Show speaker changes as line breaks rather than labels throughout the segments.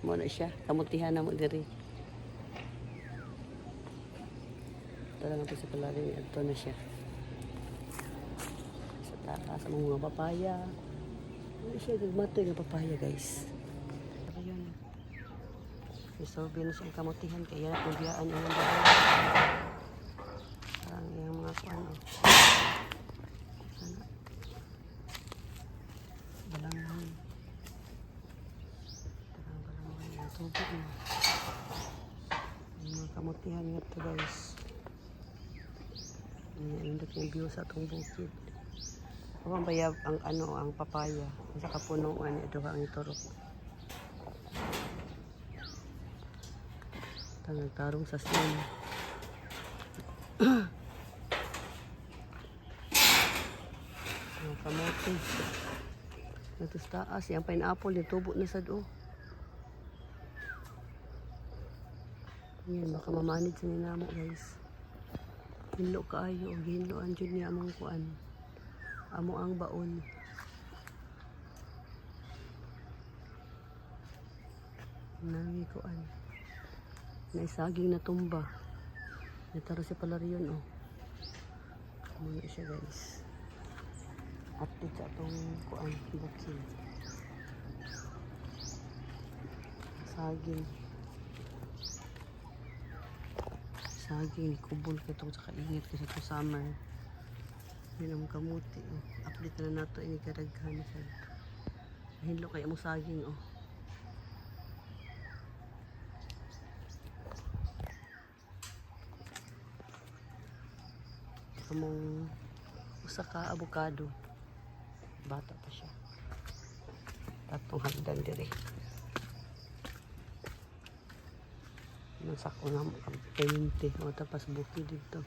Mo na siya. Kamutihan na mo diri. Tara nga po sa palaring. Ito na siya. Sa taas sa mga papaya. Ano siya? Gagmatoy ng papaya guys. Ayun. Isorbe na siyang kamutihan. Kaya nakubyaan ang mga parang yung mga kuwan. Sana. Balangan. Balangan yung tubig na. Yung mga kamutihan nga ito guys. Indot yung view sa itong bukid. Ako ang bayab ang ang papaya. Sa kapunuan ito ang iturok. Nagtarong sa sin. Ang kamote. Ito sa taas. Yung pineapple. Yung tubo na sa do. Yan. Baka mamanid sa ninamo guys. Hinlo kaayo. Hinloan dyan niya among kuan. Amo ang baon. Nangi kuan. Naisaging na tumba. Nataro si Palarion, oh. Muna siya, guys. Update sa itong kuan, bukid. Saging. Saging, kubol ka itong sa kainit kasi ito summer. Yun ang kamuti, oh. Update na nato, ini kadaghan siya. Hinlo kayo mo saging, oh. Among usa ka avocado. Bata pa siya. Tatong hagdan dire. Nasako na ang 20 o tapas bukid dito.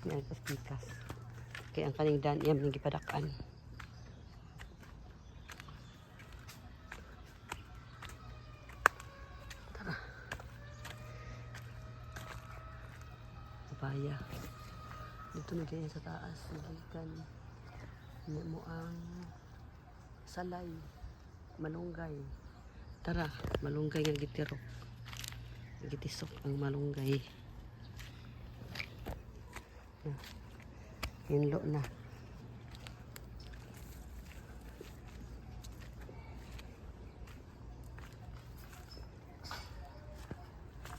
Yan pikas. Kaya ang kaning dan iyam ning gipadakan. Papaya. Dito na ganyan sa taas. Nagikan. Hindi mo ang salay. Malunggay. Tara, malunggay nga gitirok. Gitisok ang malunggay. Hinlo na.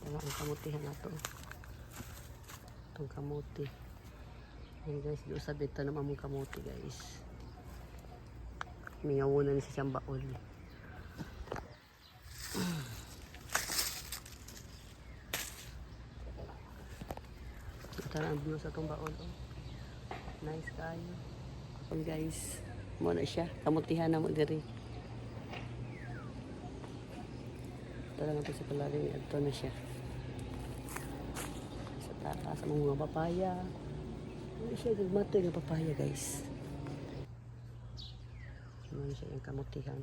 Tara, ang kamutihan na to. Itong kamuti. Ayan guys, di usab dito naman mong kamuti guys. Mingawunan sa siyang baol. Ito na ang view sa itong baol. Oh. Nice kayo. Ayan guys, muna siya. Kamutihan na mo diri. Ito na nga po sa palaring. Ito na siya. Sa mga papaya. Ano siya, gagmatoy ng papaya guys. Ano siya yung kamutihan.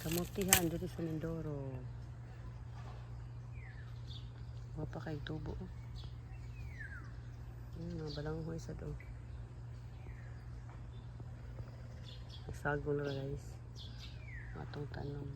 Kamutihan dito sa Mindoro. Wapa kay tubo. Ayan, mga balanghoy sa do. Nagsagol na guys. Matong tanong.